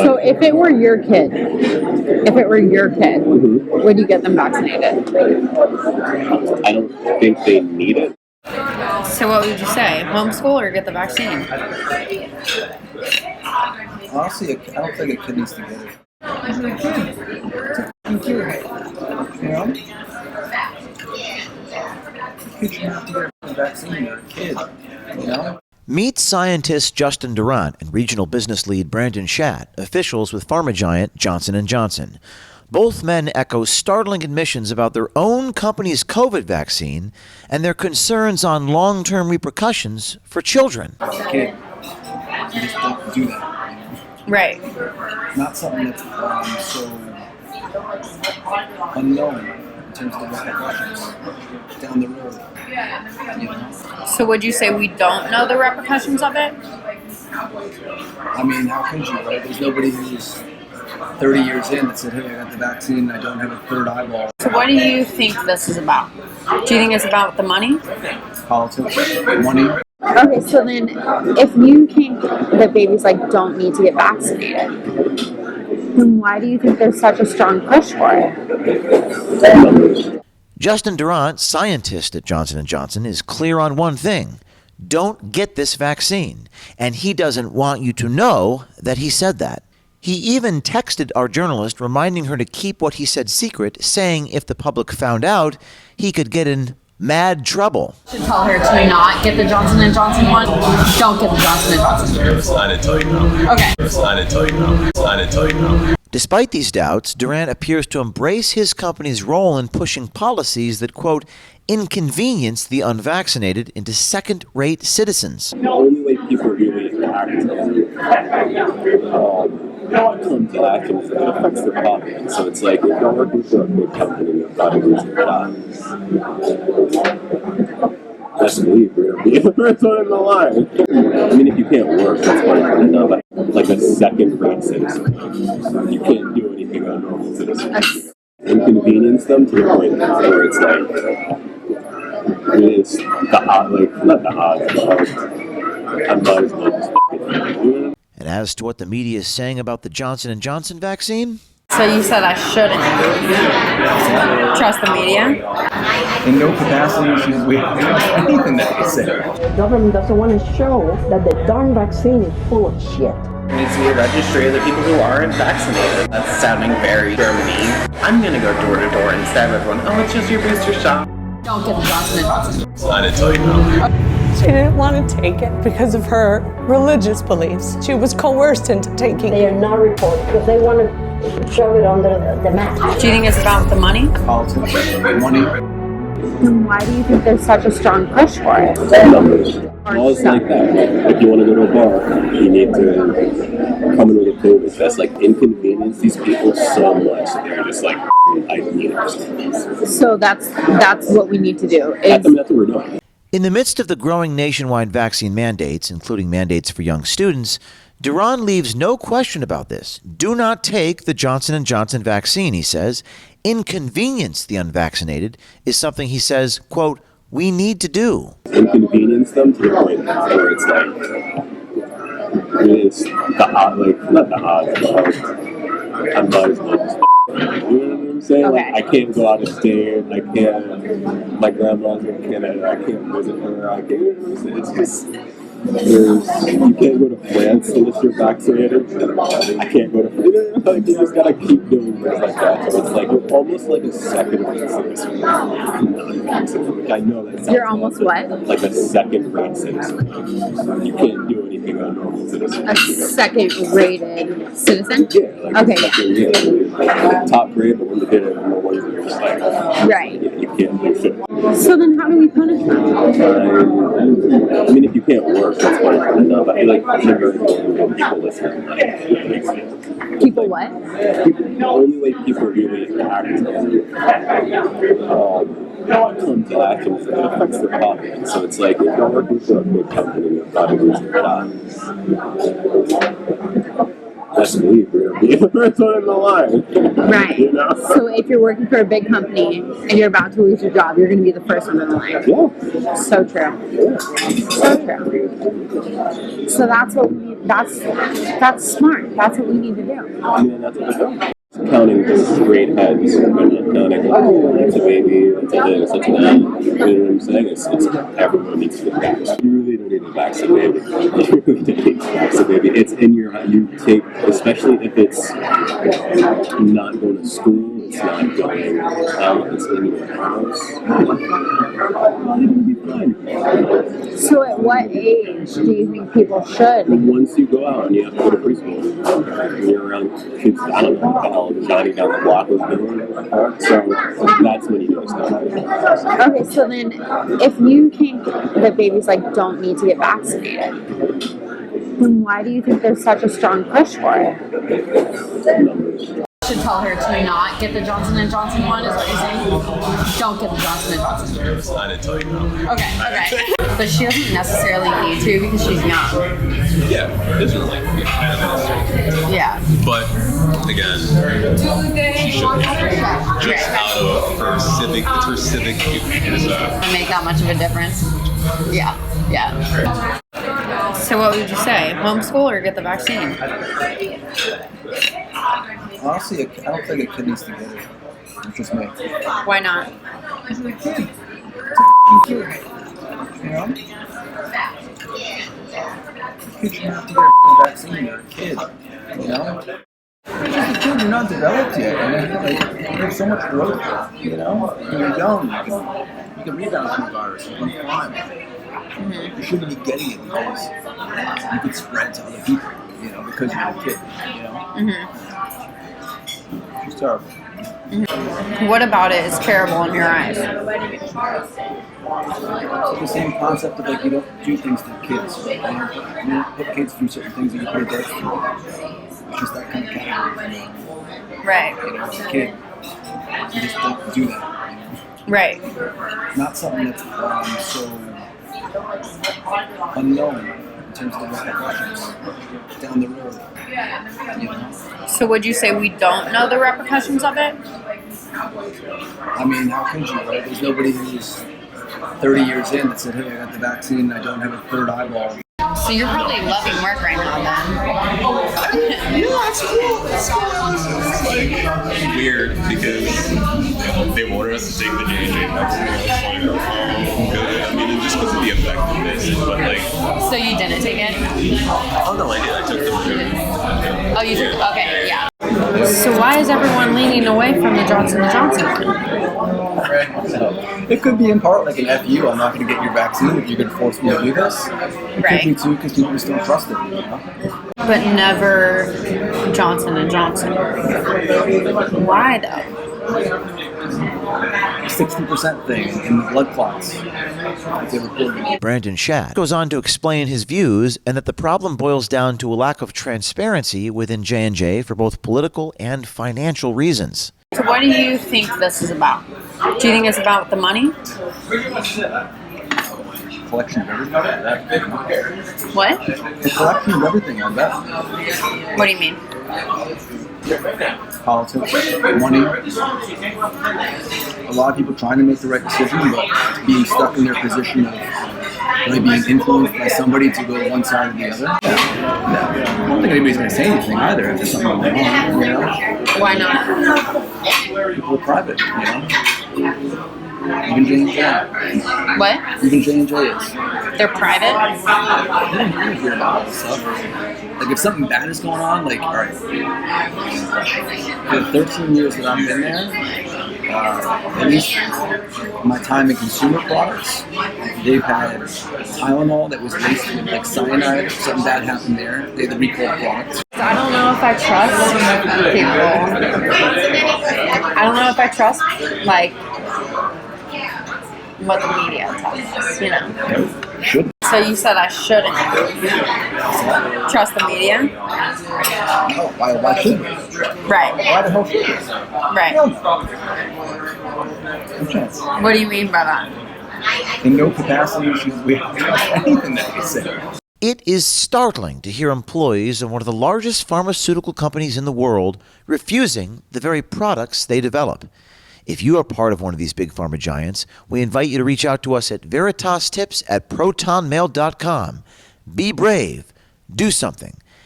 So if it were your kid, would you get them vaccinated? I don't think they need it. So what would you say? Homeschool or get the vaccine? Honestly, I don't think a kid needs to get it. Thank you. You know? You shouldn't have to get a vaccine. You're a kid. You know? Meet scientist Justin Durant and regional business lead Brandon Schatt, officials with pharma giant Johnson & Johnson. Both men echo startling admissions about their own company's COVID vaccine and their concerns on long-term repercussions for children. As a kid, you just don't do that. Right. Not something that's so unknown in terms of the repercussions down the road. You know? So would you say we don't know the repercussions of it? I mean, how could you, right? There's nobody who's 30 years in that said, hey, I got the vaccine and I don't have a third eyeball. So what do you think this is about? Do you think it's about the money? Politics, money. Okay, so then if you think that babies don't need to get vaccinated, then why do you think there's such a strong push for it? Justin Durant, scientist at Johnson & Johnson, is clear on one thing. Don't get this vaccine. And he doesn't want you to know that he said that. He even texted our journalist reminding her to keep what he said secret, saying if the public found out, he could get in mad trouble. Should tell her to not get the Johnson & Johnson one. Don't get the Johnson & Johnson. I didn't tell you no. Okay. I didn't tell you no. I didn't tell you no. Despite these doubts, Durant appears to embrace his company's role in pushing policies that, quote, inconvenience the unvaccinated into second-rate citizens. The only way people really act come to action is it affects their pocket. So it's like if you're working for a big company, you've got to lose your job. Best believe we're going to be the first one in the line. I mean, if you can't work, that's one thing enough. Like a second-rate citizen. You can't do anything on a normal citizen. Inconvenience them to the point where it's it's the odd, not the odds, but I might as well just And as to what the media is saying about the Johnson & Johnson vaccine? So you said I shouldn't trust the media? In no capacity should we anything that they say. The government doesn't want to show that the darn vaccine is full of shit. There needs to be a registry of the people who aren't vaccinated. That's sounding very Germany. I'm gonna go door to door and stab everyone. Oh, it's just your booster shot. Don't get the Johnson & Johnson. I didn't tell you no. She didn't want to take it because of her religious beliefs. She was coerced into taking They it. are not reported because they want to shove it under the mat. Do you think it's about the money? Politics, money. Then why do you think there's such a strong push for it? laws like that. If you want to go to a bar, you need to come in with a COVID test. Inconvenience these people so much. They're just I need it. So that's what we need to do. That's what we're doing. In the midst of the growing nationwide vaccine mandates, including mandates for young students, Durant leaves no question about this. Do not take the Johnson & Johnson vaccine, he says. Inconvenience the unvaccinated is something he says, quote, we need to do. Inconvenience them to the point where it's the odd, not the odds, but I might as well just you know what I'm saying? Okay. I can't go out of state. I can't. My grandma's in Canada. I can't visit her. I can't. It's just. You can't go to France unless you're vaccinated. I can't go to France. You just gotta keep doing things like that. So it's you're almost like a second-rate citizen. I know that sounds You're almost what? Like a second-rate citizen. You can't do anything on a normal citizen. A second-rated citizen? Yeah. Okay. Top grade, but when you did it, the ones that you're just right. You can't do shit. So then how do we punish them? I mean, if you can't work, that's fine enough. I feel like people listen. People what? The only way people really act come to action is it affects their pocket. So it's if you're working for a big company, you've got to lose your job. Best believe we're going to be the first one in the line. Right. You know? So if you're working for a big company and you're about to lose your job, you're going to be the first one in the line. Yeah. So true. Yeah. So true. So that's what we need That's smart. That's what we need to do. I mean, that's what they're doing. Counting the straight heads, they're not counting, oh, that's a baby, that's a this, that's a that. You know what I'm saying? It's everyone needs to get vaccinated. You really don't need to vaccinate. You really don't need to vaccinate. It's in your, you take, especially if it's not going to school, it's not going out, it's in your house. You're going to be fine. So at what age do you think people should? Once you go out and you have to go to preschool, and you're around kids, I don't know what the hell Johnny down the block was doing. So that's when you do stuff. Okay, so then if you think that babies like don't need to get vaccinated, then why do you think there's such a strong push for it? Numbers. Should tell her to not get the Johnson & Johnson one, is what you're saying? Don't get the Johnson & Johnson. I didn't tell you no. Okay. But she doesn't necessarily need to because she's young. Yeah, this is like kind of necessary. Yeah. But again, she shouldn't. Just out of her civic, it's her civic duty. Make that much of a difference. Yeah. So what would you say? Homeschool or get the vaccine? Honestly, I don't think a kid needs to get it. It's just me. Why not? It's a kid. It's a kid. You know? Kids shouldn't have to get a vaccine. They're a kid. You know? It's just a kid. You're not developed yet. And there's so much growth. You know? When you're young, you can rebound from the virus. You can climb. Mm-hmm. You shouldn't be getting it because you could spread to other people. You know, because you're a kid. You know? Mm-hmm. She's terrible. Mm-hmm. What about it is terrible in your eyes? It's the same concept of like you don't do things to kids. You don't put kids through certain things that you put adults through. It's just that kind of category. Right. You know, as a kid, you just don't do that. You know? Right. Not something that's so unknown in terms of the repercussions down the road. You know? So would you say we don't know the repercussions of it? I mean, how could you, right? There's nobody who's 30 years in that said, hey, I got the vaccine and I don't have a third eyeball. So you're probably loving work right now then. It's weird because they wanted us to take the J&J vaccine. I was like, good. I mean, just because of the effectiveness, but like... So you didn't take it? Oh no, I did. I took the Moderna. Oh, you took it? Okay, yeah. So why is everyone leaning away from the Johnson & Johnson one? It could be in part like an FU. I'm not going to get your vaccine if you're going to force me to do this. It Right. could be too because people just don't trust it. You know? But never Johnson & Johnson. Why though? 60% thing in the blood clots. They reported. Brandon Schatt goes on to explain his views and that the problem boils down to a lack of transparency within J&J for both political and financial reasons. So what do you think this is about? Do you think it's about the money? Collection of everything. What? The collection of everything, I bet. What do you mean? Politics, money. A lot of people trying to make the right decision, but being stuck in their position of really being influenced by somebody to go one side or the other. I don't think anybody's going to say anything either if there's something going on, you know? Why not? People are private, you know? Even J&J. What? Even J&J is. They're private? You don't hear about this stuff. Like if something bad is going on, like, all right, for the 13 years that I've been there, at least my time in consumer products, they've had Tylenol that was laced with like cyanide, if something bad happened there, they had the recall products. I don't know if I trust people. I don't know if I trust, like, what the media tells us, you know. You should. So you said I shouldn't trust the media? No, why should we? Right. Why the hell should we? Right. No chance. What do you mean by that? In no capacity should we trust anything that we say. It is startling to hear employees of one of the largest pharmaceutical companies in the world refusing the very products they develop. If you are part of one of these big pharma giants, we invite you to reach out to us at Veritas tips@protonmail.com. Be brave. Do something.